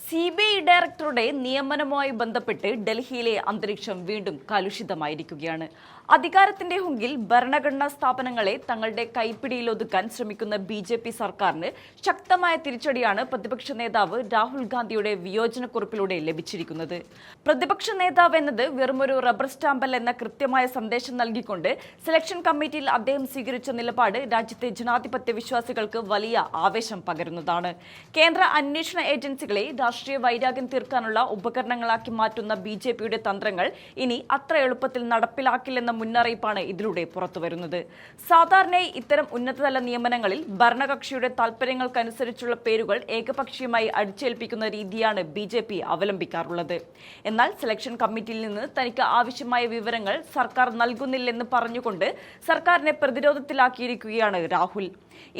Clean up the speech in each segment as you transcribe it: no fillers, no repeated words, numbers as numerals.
CBI ഡയറക്ടറുടെ നിയമനവുമായി ബന്ധപ്പെട്ട് ഡൽഹിയിലെ അന്തരീക്ഷം വീണ്ടും കലുഷിതമായിരിക്കുകയാണ്. അധികാരത്തിന്റെ ഹുങ്കിൽ ഭരണഘടനാ സ്ഥാപനങ്ങളെ തങ്ങളുടെ കൈപ്പിടിയിലൊതുക്കാൻ ശ്രമിക്കുന്ന BJP സർക്കാരിന് ശക്തമായ തിരിച്ചടിയാണ് പ്രതിപക്ഷ നേതാവ് രാഹുൽ ഗാന്ധിയുടെ വിയോജനക്കുറിപ്പിലൂടെ ലഭിച്ചിരിക്കുന്നത്. പ്രതിപക്ഷ നേതാവ് എന്നത് വെറുമൊരു റബ്ബർ സ്റ്റാമ്പല്ല എന്ന കൃത്യമായ സന്ദേശം നൽകിക്കൊണ്ട് സെലക്ഷൻ കമ്മിറ്റിയിൽ അദ്ദേഹം സ്വീകരിച്ച നിലപാട് രാജ്യത്തെ ജനാധിപത്യ വിശ്വാസികൾക്ക് വലിയ ആവേശം പകരുന്നതാണ്. കേന്ദ്ര അന്വേഷണ ഏജൻസികളെ രാഷ്ട്രീയ വൈരാഗ്യം തീർക്കാനുള്ള ഉപകരണങ്ങളാക്കി മാറ്റുന്ന BJPയുടെ തന്ത്രങ്ങൾ ഇനി അത്ര എളുപ്പത്തിൽ നടപ്പിലാക്കില്ലെന്ന മുന്നറിയിപ്പാണ് ഇതിലൂടെ പുറത്തുവരുന്നത്. സാധാരണയായി ഇത്തരം ഉന്നതതല നിയമനങ്ങളിൽ ഭരണകക്ഷിയുടെ താൽപര്യങ്ങൾക്കനുസരിച്ചുള്ള പേരുകൾ ഏകപക്ഷീയമായി അടിച്ചേൽപ്പിക്കുന്ന രീതിയാണ് BJP അവലംബിക്കാറുള്ളത്. എന്നാൽ സെലക്ഷൻ കമ്മിറ്റിയിൽ നിന്ന് തനിക്ക് ആവശ്യമായ വിവരങ്ങൾ സർക്കാർ നൽകുന്നില്ലെന്ന് പറഞ്ഞുകൊണ്ട് സർക്കാരിനെ പ്രതിരോധത്തിലാക്കിയിരിക്കുകയാണ് രാഹുൽ.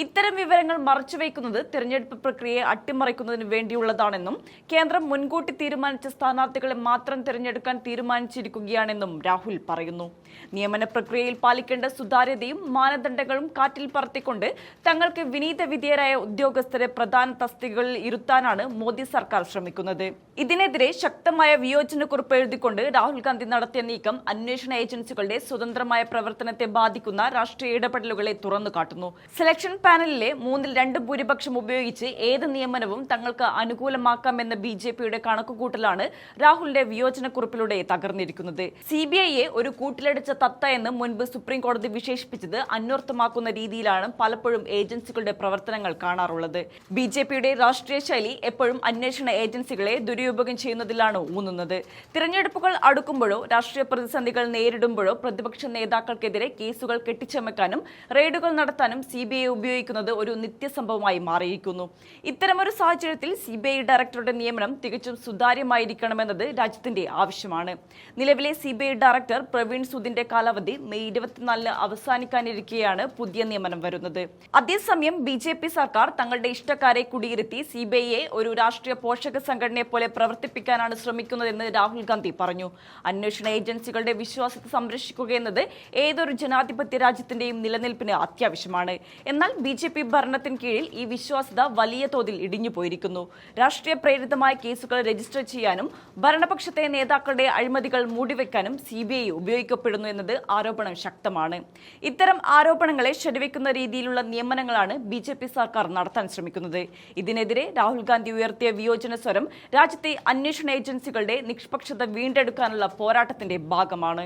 ഇത്തരം വിവരങ്ങൾ മറച്ചുവെക്കുന്നത് തിരഞ്ഞെടുപ്പ് പ്രക്രിയയെ അട്ടിമറിക്കുന്നതിന് വേണ്ടിയുള്ളതാണെന്നും കേന്ദ്രം മുൻകൂട്ടി തീരുമാനിച്ച സ്ഥാനാർത്ഥികളെ മാത്രം തിരഞ്ഞെടുക്കാൻ തീരുമാനിച്ചിരിക്കുകയാണെന്നും രാഹുൽ പറയുന്നു. നിയമന പ്രക്രിയയിൽ പാലിക്കേണ്ട സുതാര്യതയും മാനദണ്ഡങ്ങളും കാറ്റിൽ പറത്തിക്കൊണ്ട് തങ്ങൾക്ക് വിനീത വിധേയരായ ഉദ്യോഗസ്ഥരെ പ്രധാന തസ്തികകളിൽ ഇരുത്താനാണ് മോദി സർക്കാർ ശ്രമിക്കുന്നത്. ഇതിനെതിരെ ശക്തമായ വിയോജനക്കുറിപ്പ് എഴുതിക്കൊണ്ട് രാഹുൽ ഗാന്ധി നടത്തിയ നീക്കം അന്വേഷണ ഏജൻസികളുടെ സ്വതന്ത്രമായ പ്രവർത്തനത്തെ ബാധിക്കുന്ന രാഷ്ട്രീയ ഇടപെടലുകളെ തുറന്നുകാട്ടുന്നു. സെലക്ഷൻ പാനലിലെ 2/3 ഭൂരിപക്ഷം ഉപയോഗിച്ച് ഏത് നിയമനവും തങ്ങൾക്ക് അനുകൂലമാക്കാമെന്ന BJPയുടെ കണക്കുകൂട്ടലാണ് രാഹുലിന്റെ വിയോജനക്കുറിപ്പിലൂടെ തകർന്നിരിക്കുന്നത്. CBIയെ ഒരു കൂട്ടിലടിച്ച തത്ത എന്ന് മുൻപ് സുപ്രീം കോടതി വിശേഷിപ്പിച്ചത് അന്വർത്ഥമാക്കുന്ന രീതിയിലാണ് പലപ്പോഴും ഏജൻസികളുടെ പ്രവർത്തനങ്ങൾ കാണാറുള്ളത്. BJPയുടെ രാഷ്ട്രീയ ശൈലി എപ്പോഴും അന്വേഷണ ഏജൻസികളെ ദുരുപയോഗം ചെയ്യുന്നതിലാണ് ഊന്നുന്നത്. തിരഞ്ഞെടുപ്പുകൾ അടുക്കുമ്പോഴോ രാഷ്ട്രീയ പ്രതിസന്ധികൾ നേരിടുമ്പോഴോ പ്രതിപക്ഷ നേതാക്കൾക്കെതിരെ കേസുകൾ കെട്ടിച്ചമയ്ക്കാനും റെയ്ഡുകൾ നടത്താനും CBI ഉപയോഗിക്കുന്നത് ഒരു നിത്യസംഭവമായി മാറിയിരിക്കുന്നു. ഇത്തരമൊരു സാഹചര്യത്തിൽ CBI ഡയറക്ടറുടെ നിയമനം തികച്ചും സുതാര്യമായിരിക്കണമെന്നത് രാജ്യത്തിന്റെ ആവശ്യമാണ്. നിലവിലെ CBI ഡയറക്ടർ പ്രവീൺ സുദിന്റെ കാലാവധി മെയ് 24 അവസാനിക്കാനിരിക്കെയാണ് പുതിയ നിയമനം വരുന്നത്. അതേസമയം BJP സർക്കാർ തങ്ങളുടെ ഇഷ്ടക്കാരെ കുടിയിരുത്തി CBIയെ ഒരു രാഷ്ട്രീയ പോഷക സംഘടനയെ പോലെ പ്രവർത്തിപ്പിക്കാനാണ് ശ്രമിക്കുന്നതെന്ന് രാഹുൽ ഗാന്ധി പറഞ്ഞു. അന്വേഷണ ഏജൻസികളുടെ വിശ്വാസത്തെ സംരക്ഷിക്കുക എന്നത് ഏതൊരു ജനാധിപത്യ രാജ്യത്തിന്റെയും നിലനിൽപ്പിന് അത്യാവശ്യമാണ്. എന്നാൽ BJP ഭരണത്തിന് കീഴിൽ ഈ വിശ്വാസ്യത വലിയ തോതിൽ ഇടിഞ്ഞു പോയിരിക്കുന്നു. രാഷ്ട്രീയ പ്രേരിതമായ കേസുകൾ രജിസ്റ്റർ ചെയ്യാനും ഭരണപക്ഷത്തെ നേതാക്കളുടെ അഴിമതികൾ മൂടിവെക്കാനും CBI ഉപയോഗിക്കപ്പെടുന്നു എന്നത് ആരോപണം ശക്തമാണ്. ഇത്തരം ആരോപണങ്ങളെ ശരിവെക്കുന്ന രീതിയിലുള്ള നിയമനങ്ങളാണ് BJP സർക്കാർ നടത്താൻ ശ്രമിക്കുന്നത്. ഇതിനെതിരെ രാഹുൽ ഗാന്ധി ഉയർത്തിയ വിയോജന സ്വരം രാജ്യത്തെ അന്വേഷണ ഏജൻസികളുടെ നിഷ്പക്ഷത വീണ്ടെടുക്കാനുള്ള പോരാട്ടത്തിന്റെ ഭാഗമാണ്.